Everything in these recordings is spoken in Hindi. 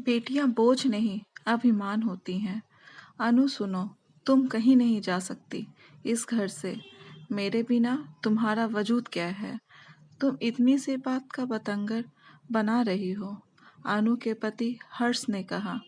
बेटियां बोझ नहीं, अभिमान होती हैं। अनु सुनो, तुम कहीं नहीं जा सकती इस घर से। मेरे बिना तुम्हारा वजूद क्या है? तुम इतनी सी बात का बतंगड़ बना रही हो। अनु के पति हर्ष ने कहा।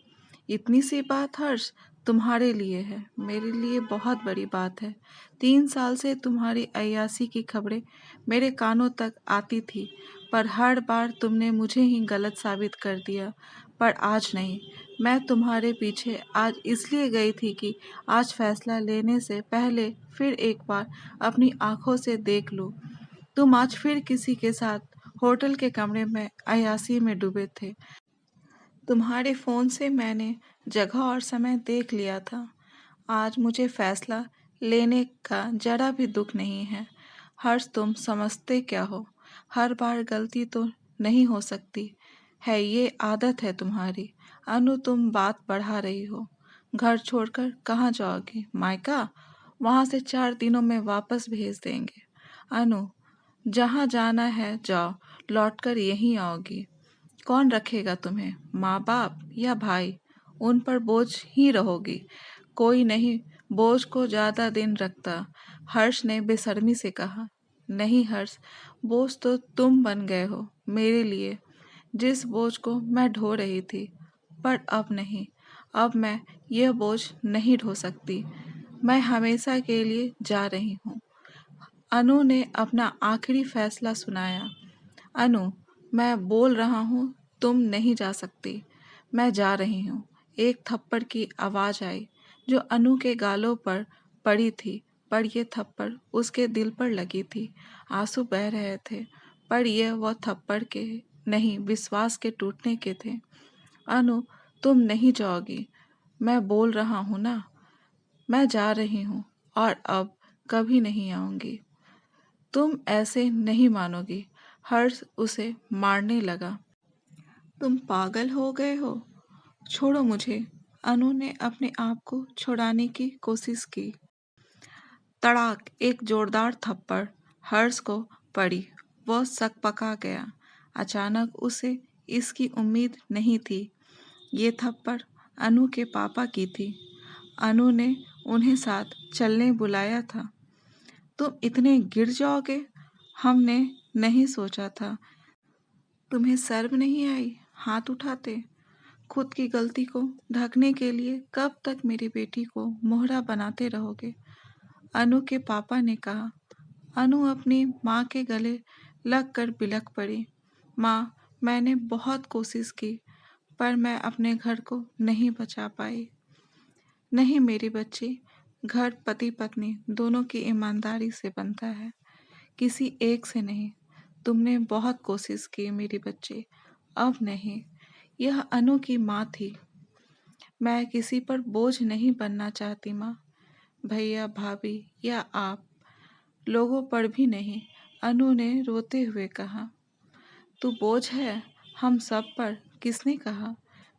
इतनी सी बात हर्ष, तुम्हारे लिए है, मेरे लिए बहुत बड़ी बात है। 3 साल से तुम्हारी अय्यासी की खबरें मेरे कानों तक आती थी, पर हर बार तुमने मुझे ही गलत साबित कर दिया। पर आज नहीं। मैं तुम्हारे पीछे आज इसलिए गई थी कि आज फैसला लेने से पहले फिर एक बार अपनी आंखों से देख लूं। तुम आज फिर किसी के साथ होटल के कमरे में अय्यासी में डूबे थे। तुम्हारे फ़ोन से मैंने जगह और समय देख लिया था। आज मुझे फ़ैसला लेने का ज़रा भी दुख नहीं है। हर्ष, तुम समझते क्या हो? हर बार गलती तो नहीं हो सकती है, ये आदत है तुम्हारी। अनु, तुम बात बढ़ा रही हो। घर छोड़कर कहाँ जाओगी? मायका? वहाँ से 4 दिनों में वापस भेज देंगे। अनु, जहाँ जाना है जाओ, लौटकर यहीं आओगी। कौन रखेगा तुम्हें? माँ बाप या भाई? उन पर बोझ ही रहोगी। कोई नहीं बोझ को ज्यादा दिन रखता। हर्ष ने बेशर्मी से कहा। नहीं हर्ष, बोझ तो तुम बन गए हो मेरे लिए, जिस बोझ को मैं ढो रही थी। पर अब नहीं। अब मैं यह बोझ नहीं ढो सकती। मैं हमेशा के लिए जा रही हूँ। अनु ने अपना आखिरी फैसला सुनाया। अनु, मैं बोल रहा हूँ, तुम नहीं जा सकती। मैं जा रही हूँ। एक थप्पड़ की आवाज़ आई, जो अनु के गालों पर पड़ी थी, पर यह थप्पड़ उसके दिल पर लगी थी। आंसू बह रहे थे, पर यह वह थप्पड़ के नहीं, विश्वास के टूटने के थे। अनु, तुम नहीं जाओगी। मैं बोल रहा हूँ ना, मैं जा रही हूँ और अब कभी नहीं आऊँगी। तुम ऐसे नहीं मानोगी। हर्ष उसे मारने लगा। तुम पागल हो गए हो? छोड़ो मुझे। अनु ने अपने आप को छुड़ाने की कोशिश की। तड़ाक, एक जोरदार थप्पड़ हर्ष को पड़ी। वह सकपका गया। अचानक उसे इसकी उम्मीद नहीं थी। ये थप्पड़ अनु के पापा की थी। अनु ने उन्हें साथ चलने बुलाया था। तुम इतने गिर जाओगे, हमने नहीं सोचा था। तुम्हें शर्म नहीं आई हाथ उठाते? खुद की गलती को ढकने के लिए कब तक मेरी बेटी को मोहरा बनाते रहोगे? अनु के पापा ने कहा। अनु अपनी माँ के गले लगकर बिलख पड़ी। माँ, मैंने बहुत कोशिश की, पर मैं अपने घर को नहीं बचा पाई। नहीं मेरी बच्ची, घर पति पत्नी दोनों की ईमानदारी से बनता है, किसी एक से नहीं। तुमने बहुत कोशिश की मेरी बच्ची, अब नहीं। यह अनु की माँ थी। मैं किसी पर बोझ नहीं बनना चाहती माँ। भैया, भाभी या आप लोगों पर भी नहीं। अनु ने रोते हुए कहा। तू बोझ है हम सब पर? किसने कहा?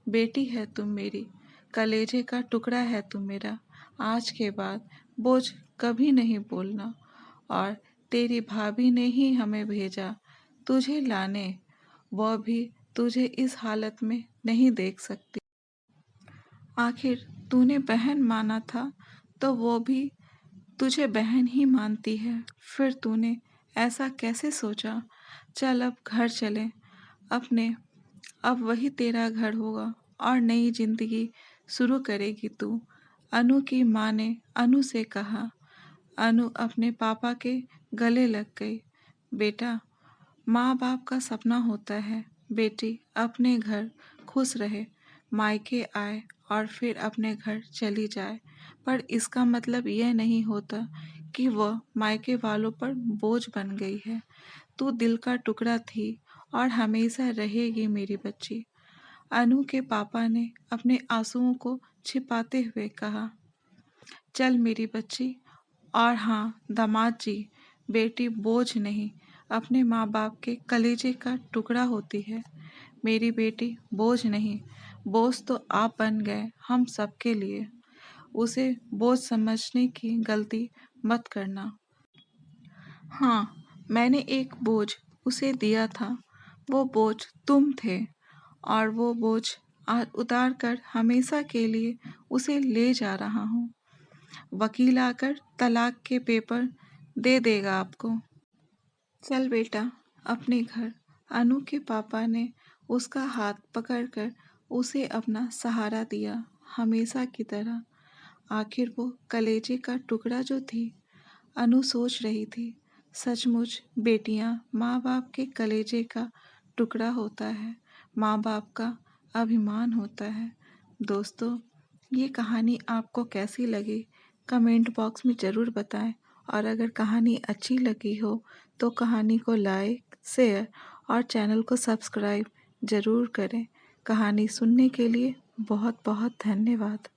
बेटी है तुम मेरी, कलेजे का टुकड़ा है तुम मेरा। आज के बाद बोझ कभी नहीं बोलना। और तेरी भाभी ने ही हमें भेजा तुझे लाने, वह भी तुझे इस हालत में नहीं देख सकती। आखिर तूने बहन माना था, तो वो भी तुझे बहन ही मानती है। फिर तूने ऐसा कैसे सोचा? चल अब घर चले अपने। अब वही तेरा घर होगा और नई जिंदगी शुरू करेगी तू। अनु की माँ ने अनु से कहा। अनु अपने पापा के गले लग गई। बेटा, माँ बाप का सपना होता है बेटी अपने घर खुश रहे, मायके आए और फिर अपने घर चली जाए। पर इसका मतलब यह नहीं होता कि वह मायके वालों पर बोझ बन गई है। तू दिल का टुकड़ा थी और हमेशा रहेगी मेरी बच्ची। अनु के पापा ने अपने आंसुओं को छिपाते हुए कहा। चल मेरी बच्ची। और हाँ दामाद जी, बेटी बोझ नहीं, अपने माँ बाप के कलेजे का टुकड़ा होती है। मेरी बेटी बोझ नहीं, बोझ तो आप बन गए हम सबके लिए। उसे बोझ समझने की गलती मत करना। हाँ, मैंने एक बोझ उसे दिया था। वो बोझ तुम थे और वो बोझ और उतार कर हमेशा के लिए उसे ले जा रहा हूँ। वकील आकर तलाक के पेपर दे देगा आपको। चल बेटा अपने घर। अनु के पापा ने उसका हाथ पकड़कर उसे अपना सहारा दिया, हमेशा की तरह। आखिर वो कलेजे का टुकड़ा जो थी। अनु सोच रही थी, सचमुच बेटियां माँ बाप के कलेजे का टुकड़ा होता है, माँ बाप का अभिमान होता है। दोस्तों, ये कहानी आपको कैसी लगी कमेंट बॉक्स में ज़रूर बताएं, और अगर कहानी अच्छी लगी हो तो कहानी को लाइक, शेयर और चैनल को सब्सक्राइब ज़रूर करें। कहानी सुनने के लिए बहुत बहुत धन्यवाद।